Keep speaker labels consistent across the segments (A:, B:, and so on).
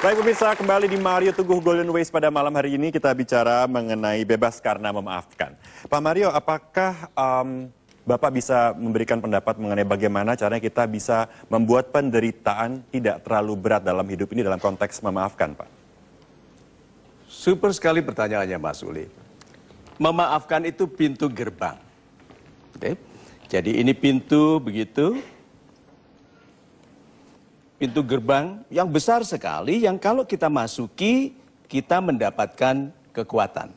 A: Baik pemirsa, kembali di Mario Teguh Golden Ways pada malam hari ini kita bicara mengenai bebas karena memaafkan. Pak Mario, apakah Bapak bisa memberikan pendapat mengenai bagaimana caranya kita bisa membuat penderitaan tidak terlalu berat dalam hidup ini dalam konteks memaafkan, Pak?
B: Super sekali pertanyaannya, Mas Uli. Memaafkan itu pintu gerbang. Oke. Jadi ini pintu begitu. Pintu gerbang yang besar sekali yang kalau kita masuki, kita mendapatkan kekuatan.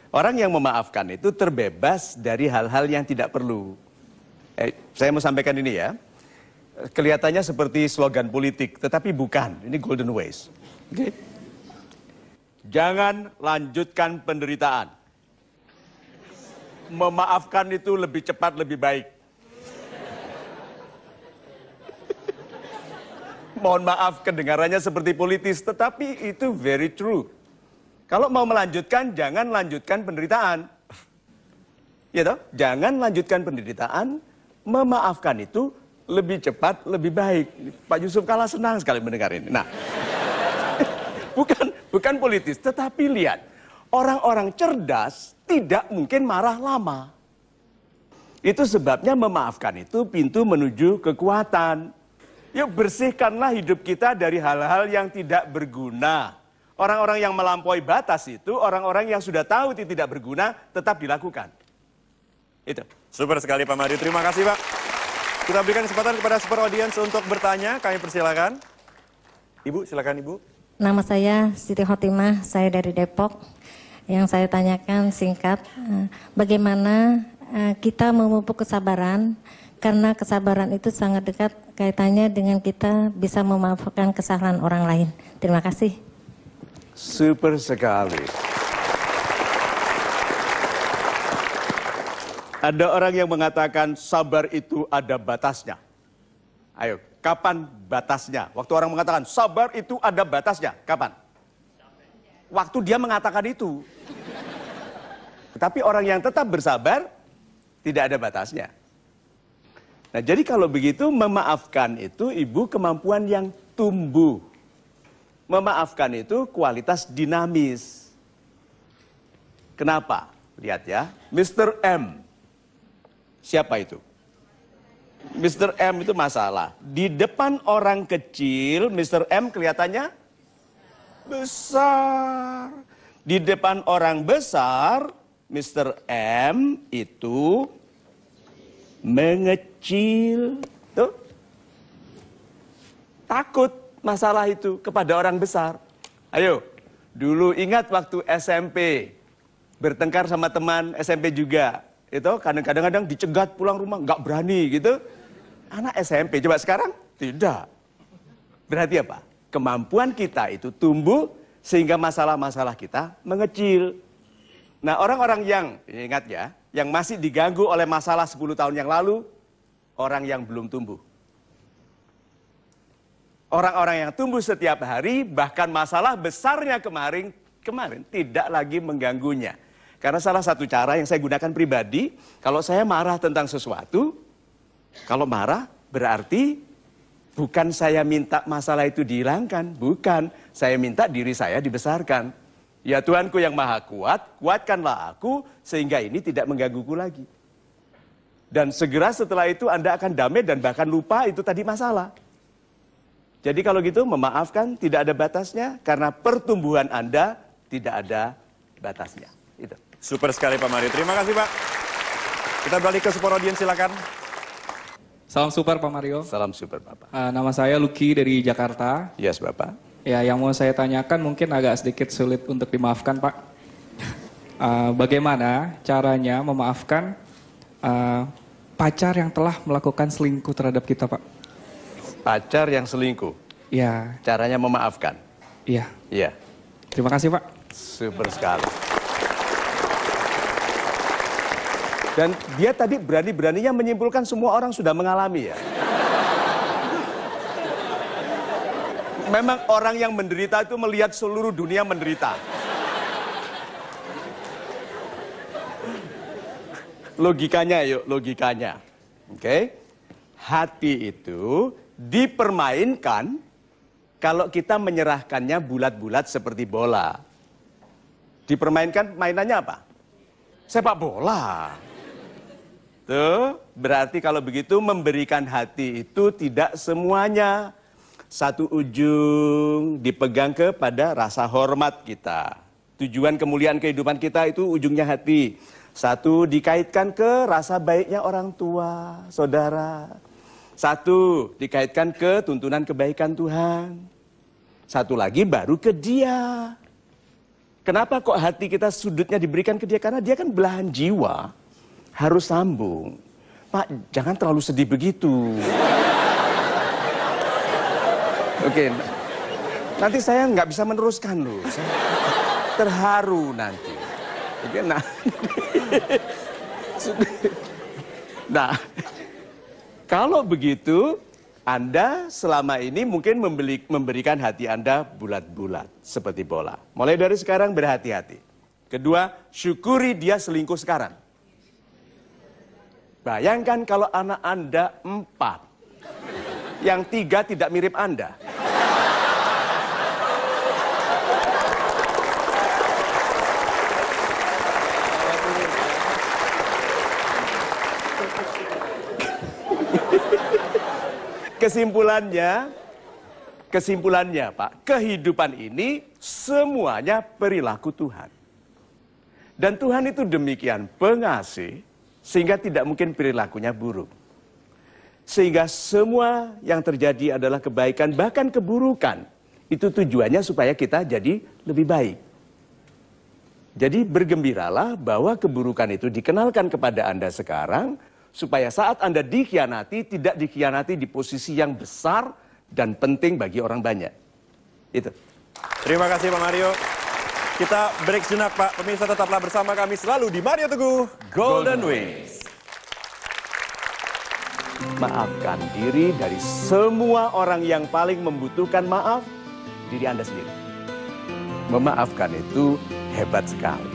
B: Orang yang memaafkan itu terbebas dari hal-hal yang tidak perlu. Saya mau sampaikan ini ya. Kelihatannya seperti slogan politik, tetapi bukan. Ini Golden Ways. Okay. Jangan lanjutkan penderitaan. Memaafkan itu lebih cepat, lebih baik. Mohon maaf kedengarannya seperti politis, tetapi itu very true. Kalau mau melanjutkan, jangan lanjutkan penderitaan. Ya toh? Jangan lanjutkan penderitaan, memaafkan itu lebih cepat, lebih baik. Pak Yusuf Kalla senang sekali mendengar ini. Nah, bukan politis, tetapi lihat. Orang-orang cerdas tidak mungkin marah lama. Itu sebabnya memaafkan itu pintu menuju kekuatan. Yuk bersihkanlah hidup kita dari hal-hal yang tidak berguna. Orang-orang yang melampaui batas itu, orang-orang yang sudah tahu itu tidak berguna, tetap dilakukan. Itu.
A: Super sekali Pak Mario, terima kasih Pak. Kita berikan kesempatan kepada super audience untuk bertanya, kami persilakan. Ibu, silakan Ibu.
C: Nama saya Siti Khotimah, saya dari Depok. Yang saya tanyakan singkat, bagaimana kita memupuk kesabaran, karena kesabaran itu sangat dekat kaitannya dengan kita bisa memaafkan kesalahan orang lain. Terima kasih.
B: Super sekali. Ada orang yang mengatakan sabar itu ada batasnya. Ayo, kapan batasnya? Waktu orang mengatakan sabar itu ada batasnya, kapan? Waktu dia mengatakan itu. Tetapi orang yang tetap bersabar, tidak ada batasnya. Nah, jadi kalau begitu memaafkan itu Ibu kemampuan yang tumbuh. Memaafkan itu kualitas dinamis. Kenapa? Lihat ya, Mr. M. Siapa itu? Mr. M itu masalah. Di depan orang kecil, Mr. M kelihatannya besar. Di depan orang besar, Mr. M itu mengecil. Tuh. Takut masalah itu kepada orang besar. Ayo, dulu ingat waktu SMP. Bertengkar sama teman SMP juga. Itu kadang-kadang dicegat pulang rumah, nggak berani gitu. Anak SMP, coba sekarang? Tidak. Berarti apa? Kemampuan kita itu tumbuh sehingga masalah-masalah kita mengecil. Nah, orang-orang yang, ingat ya, yang masih diganggu oleh masalah 10 tahun yang lalu, orang yang belum tumbuh. Orang-orang yang tumbuh setiap hari, bahkan masalah besarnya kemarin tidak lagi mengganggunya. Karena salah satu cara yang saya gunakan pribadi, kalau saya marah tentang sesuatu, kalau marah berarti bukan saya minta masalah itu dihilangkan, bukan. Saya minta diri saya dibesarkan. Ya Tuhanku yang maha kuat, kuatkanlah aku sehingga ini tidak menggangguku lagi. Dan segera setelah itu Anda akan damai dan bahkan lupa itu tadi masalah. Jadi kalau gitu memaafkan tidak ada batasnya karena pertumbuhan Anda tidak ada batasnya. Itu.
A: Super sekali Pak Mario, terima kasih Pak. Kita balik ke super audience silakan.
D: Salam super Pak Mario.
B: Salam super Bapak.
D: Nama saya Lucky dari Jakarta.
B: Yes Bapak.
D: Ya, yang mau saya tanyakan mungkin agak sedikit sulit untuk dimaafkan Pak. Bagaimana caranya memaafkan pacar yang telah melakukan selingkuh terhadap kita Pak?
B: Pacar yang selingkuh?
D: Ya.
B: Caranya memaafkan?
D: Iya.
B: Iya.
D: Terima kasih Pak.
B: Super sekali. Dan dia tadi berani-beraninya menyimpulkan semua orang sudah mengalami ya. Memang orang yang menderita itu melihat seluruh dunia menderita. Logikanya yuk, logikanya. Oke? Hati itu dipermainkan kalau kita menyerahkannya bulat-bulat seperti bola. Dipermainkan mainannya apa? Sepak bola. Tuh, berarti kalau begitu memberikan hati itu tidak semuanya. Satu ujung dipegang kepada rasa hormat kita. Tujuan kemuliaan kehidupan kita itu ujungnya hati. Satu dikaitkan ke rasa baiknya orang tua, saudara. Satu dikaitkan ke tuntunan kebaikan Tuhan. Satu lagi baru ke dia. Kenapa kok hati kita sudutnya diberikan ke dia? Karena dia kan belahan jiwa. Harus sambung. Pak, jangan terlalu sedih begitu. Oke, nanti saya nggak bisa meneruskan loh. Saya terharu nanti. Oke, nah, kalau begitu, Anda selama ini mungkin memberikan hati Anda bulat-bulat seperti bola. Mulai dari sekarang berhati-hati. Kedua, syukuri dia selingkuh sekarang. Bayangkan kalau anak Anda 4, yang 3 tidak mirip Anda. Kesimpulannya Pak, kehidupan ini semuanya perilaku Tuhan. Dan Tuhan itu demikian pengasih, sehingga tidak mungkin perilakunya buruk. Sehingga semua yang terjadi adalah kebaikan, bahkan keburukan. Itu tujuannya supaya kita jadi lebih baik. Jadi bergembiralah bahwa keburukan itu dikenalkan kepada Anda sekarang, supaya saat Anda dikhianati, tidak dikhianati di posisi yang besar dan penting bagi orang banyak. Itu.
A: Terima kasih Pak Mario. Kita break sejenak Pak. Pemirsa tetaplah bersama kami selalu di Mario Teguh Golden Wings.
B: Maafkan diri dari semua orang yang paling membutuhkan maaf, diri Anda sendiri. Memaafkan itu hebat sekali.